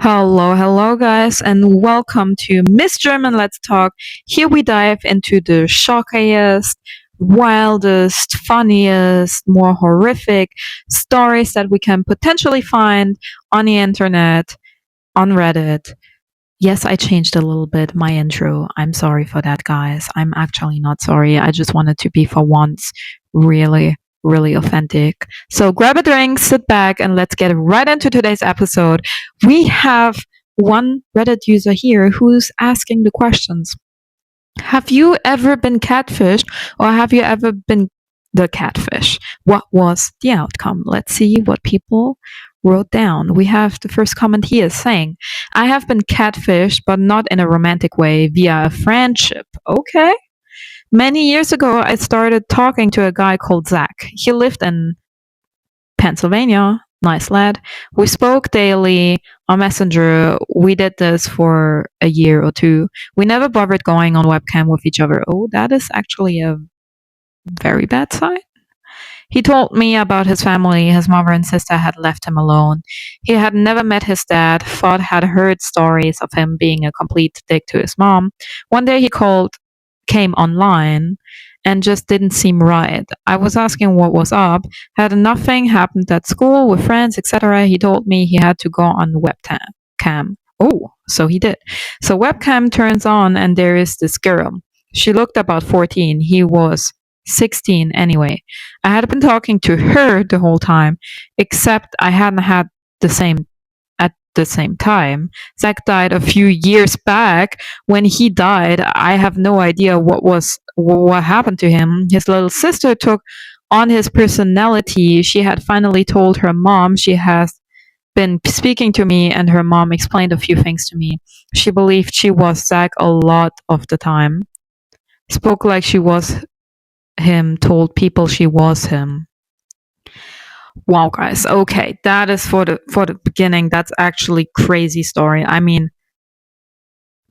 Hello, guys, and welcome to Miss German Let's Talk. Here we dive into the shockiest, wildest, funniest, more horrific stories that we can potentially find on the internet, on Reddit. Yes, I changed a little bit my intro. I'm sorry for that, guys. I'm actually not sorry. I just wanted to be for once really authentic. So grab a drink, sit back, and let's get right into today's episode. We have one Reddit user here who's asking the questions. Have you ever been catfished or have you ever been the catfish? What was the outcome? Let's see what people wrote down. We have the first comment here saying, I have been catfished, but not in a romantic way, via a friendship. Okay. Many years ago, I started talking to a guy called Zach. He lived in Pennsylvania. Nice lad. We spoke daily on Messenger. We did this for a year or two. We never bothered going on webcam with each other. Oh, that is actually a very bad sign. He told me about his family. His mother and sister had left him alone. He had never met his dad, thought had heard stories of him being a complete dick to his mom. One day he came online and just didn't seem right. I was asking what was up. Had nothing happened at school with friends, etc. He told me he had to go on webcam. Oh, so he did. So webcam turns on and there is this girl. She looked about 14. He was 16 anyway. I had been talking to her the whole time, except I hadn't had the same at the same time. Zach died a few years back. When he died, I have no idea what happened to him. His little sister took on his personality. She had finally told her mom she has been speaking to me, and her mom explained a few things to me. She believed she was Zach a lot of the time. Spoke like she was him, told people she was him. Wow, guys. Okay, that is for the beginning. That's actually crazy story. I mean,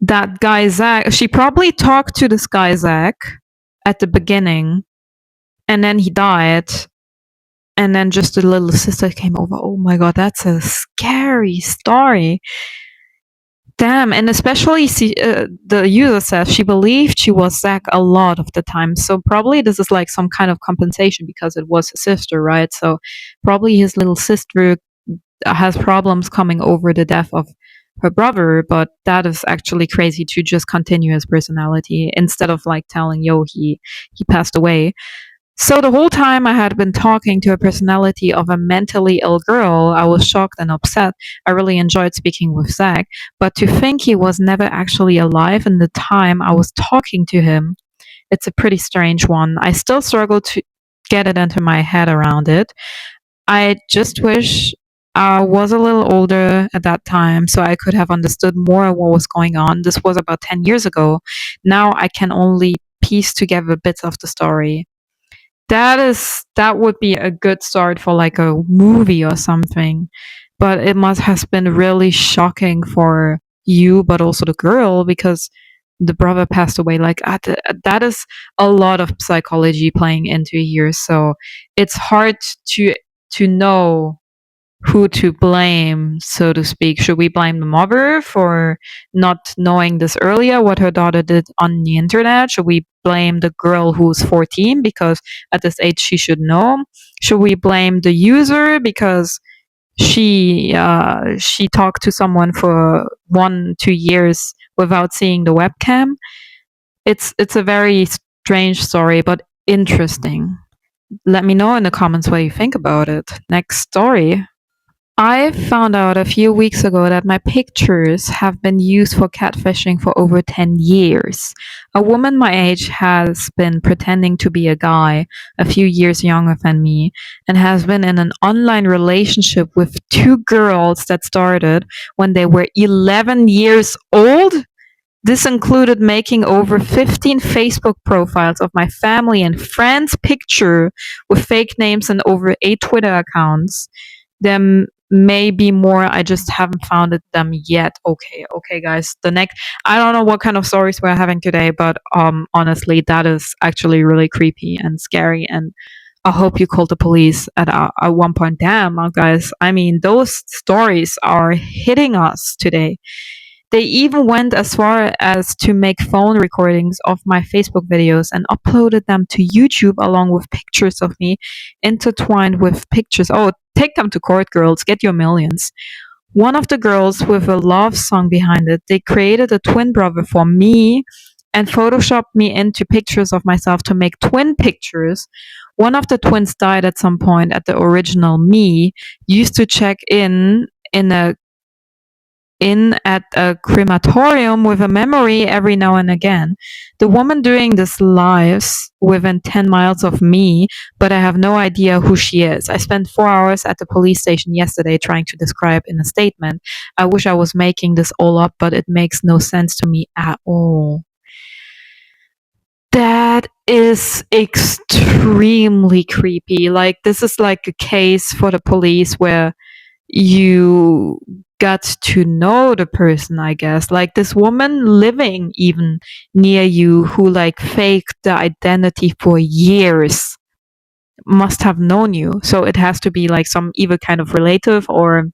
that guy Zach. She probably talked to this guy Zach at the beginning, and then he died, and then just a little sister came over. Oh my god, that's a scary story. Damn, and especially the user says she believed she was Zach a lot of the time. So probably this is like some kind of compensation because it was his sister, right? So probably his little sister has problems coming over the death of her brother, but that is actually crazy to just continue his personality instead of like telling, yo, he passed away. So the whole time I had been talking to a personality of a mentally ill girl, I was shocked and upset. I really enjoyed speaking with Zach, but to think he was never actually alive in the time I was talking to him, it's a pretty strange one. I still struggle to get it into my head around it. I just wish I was a little older at that time so I could have understood more what was going on. This was about 10 years ago. Now I can only piece together bits of the story. That would be a good start for like a movie or something. But it must has been really shocking for you, but also the girl because the brother passed away. Like that is a lot of psychology playing into here. So it's hard to know who to blame, so to speak. Should we blame the mother for not knowing this earlier, what her daughter did on the internet? Should we blame the girl who's 14 because at this age she should know? Should we blame the user because she talked to someone for 1-2 years without seeing the webcam? It's a very strange story, but interesting. Let me know in the comments what you think about it. Next story. I found out a few weeks ago that my pictures have been used for catfishing for over 10 years. A woman my age has been pretending to be a guy a few years younger than me and has been in an online relationship with two girls that started when they were 11 years old. This included making over 15 Facebook profiles of my family and friends' picture with fake names and over 8 Twitter accounts. There may be more. I just haven't found them yet. Okay, guys. The next, I don't know what kind of stories we're having today, but honestly, that is actually really creepy and scary. And I hope you called the police at one point. Damn, guys. I mean, those stories are hitting us today. They even went as far as to make phone recordings of my Facebook videos and uploaded them to YouTube along with pictures of me intertwined with pictures. Oh, take them to court, girls. Get your millions. One of the girls with a love song behind it, they created a twin brother for me and photoshopped me into pictures of myself to make twin pictures. One of the twins died at some point at the original me, used to check in at a crematorium with a memory every now and again. The woman doing this lives within 10 miles of me, but I have no idea who she is. I spent 4 hours at the police station yesterday trying to describe in a statement. I wish I was making this all up, but it makes no sense to me at all. That is extremely creepy. Like, this is like a case for the police where you got to know the person, I guess. Like this woman living even near you who like faked the identity for years must have known you. So it has to be like some either kind of relative or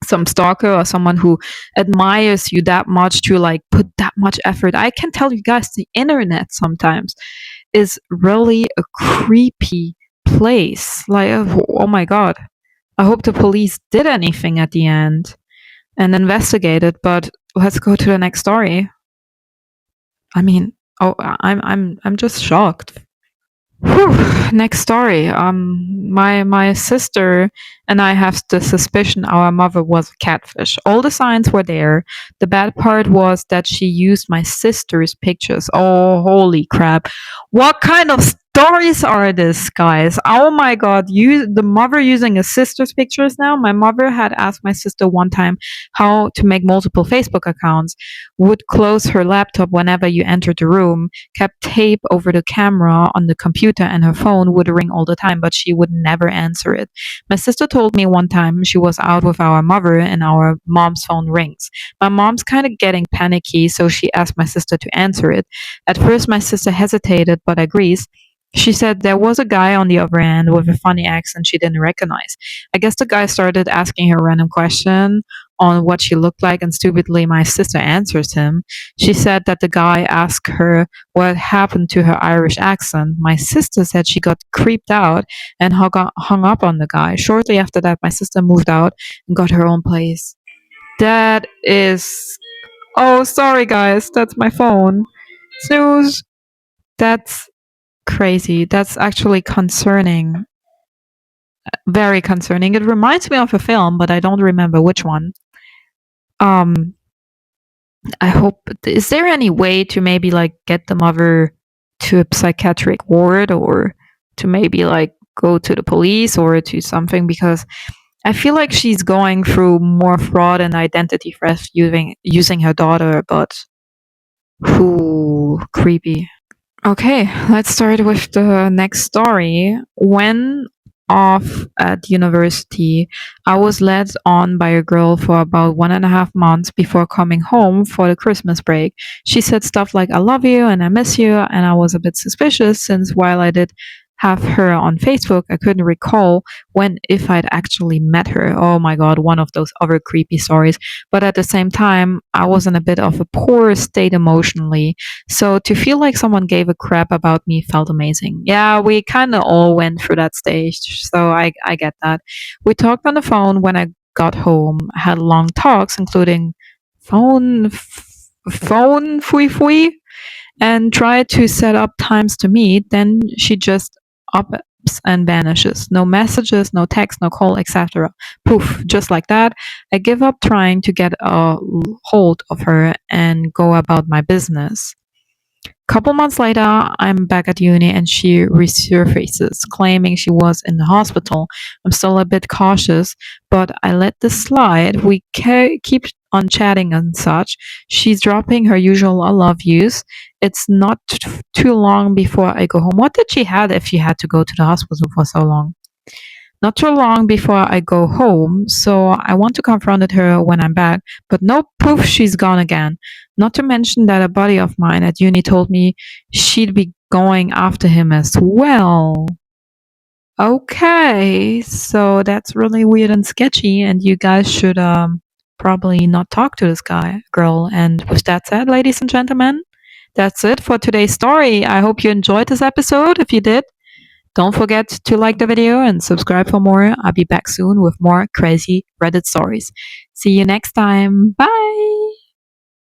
some stalker or someone who admires you that much to like put that much effort. I can tell you guys, the internet sometimes is really a creepy place. Like, oh my god. I hope the police did anything at the end and investigated, but let's go to the next story. I mean, oh, I'm just shocked. Whew. Next story. My sister and I have the suspicion our mother was a catfish. All the signs were there. The bad part was that she used my sister's pictures. Oh, holy crap! What kind of stories are this, guys? Oh my god! The mother using a sister's pictures now. My mother had asked my sister one time how to make multiple Facebook accounts. Would close her laptop whenever you entered the room, kept tape over the camera on the computer, and her phone would ring all the time, but she would never answer it. My sister told me one time she was out with our mother and our mom's phone rings. My mom's kind of getting panicky, so she asked my sister to answer it. At first, my sister hesitated, but agrees. She said there was a guy on the other end with a funny accent she didn't recognize. I guess the guy started asking her random question on what she looked like, and stupidly, my sister answers him. She said that the guy asked her what happened to her Irish accent. My sister said she got creeped out and hung up on the guy. Shortly after that, my sister moved out and got her own place. That is. Oh, sorry, guys. That's my phone. Snooze. That's crazy. That's actually concerning. Very concerning. It reminds me of a film, but I don't remember which one. Um, I hope. Is there any way to maybe like get the mother to a psychiatric ward, or to maybe like go to the police or to something? Because I feel like she's going through more fraud and identity theft using her daughter, but who creepy. Okay, let's start with the next story. When off at university, I was led on by a girl for about 1.5 months before coming home for the Christmas break. She said stuff like, I love you and I miss you, and I was a bit suspicious since while I did have her on Facebook, I couldn't recall when if I'd actually met her. Oh my god, one of those other creepy stories. But at the same time, I was in a bit of a poor state emotionally. So to feel like someone gave a crap about me felt amazing. Yeah, we kind of all went through that stage, so I get that. We talked on the phone when I got home, had long talks, including phone fui fui, and tried to set up times to meet. Then she just ups and vanishes. No messages, no text, no call, etc. Poof, just like that. I give up trying to get a hold of her and go about my business. Couple months later, I'm back at uni and she resurfaces, claiming she was in the hospital. I'm still a bit cautious, but I let this slide. We keep on chatting and such. She's dropping her usual I love yous. It's not too long before I go home. What did she have if she had to go to the hospital for so long? Not too long before I go home, so I want to confront her when I'm back, but no, poof, she's gone again. Not to mention that a buddy of mine at uni told me she'd be going after him as well. Okay, so that's really weird and sketchy, and you guys should probably not talk to this girl. And with that said, ladies and gentlemen, that's it for today's story. I hope you enjoyed this episode. If you did, don't forget to like the video and subscribe for more. I'll be back soon with more crazy Reddit stories. See you next time. Bye.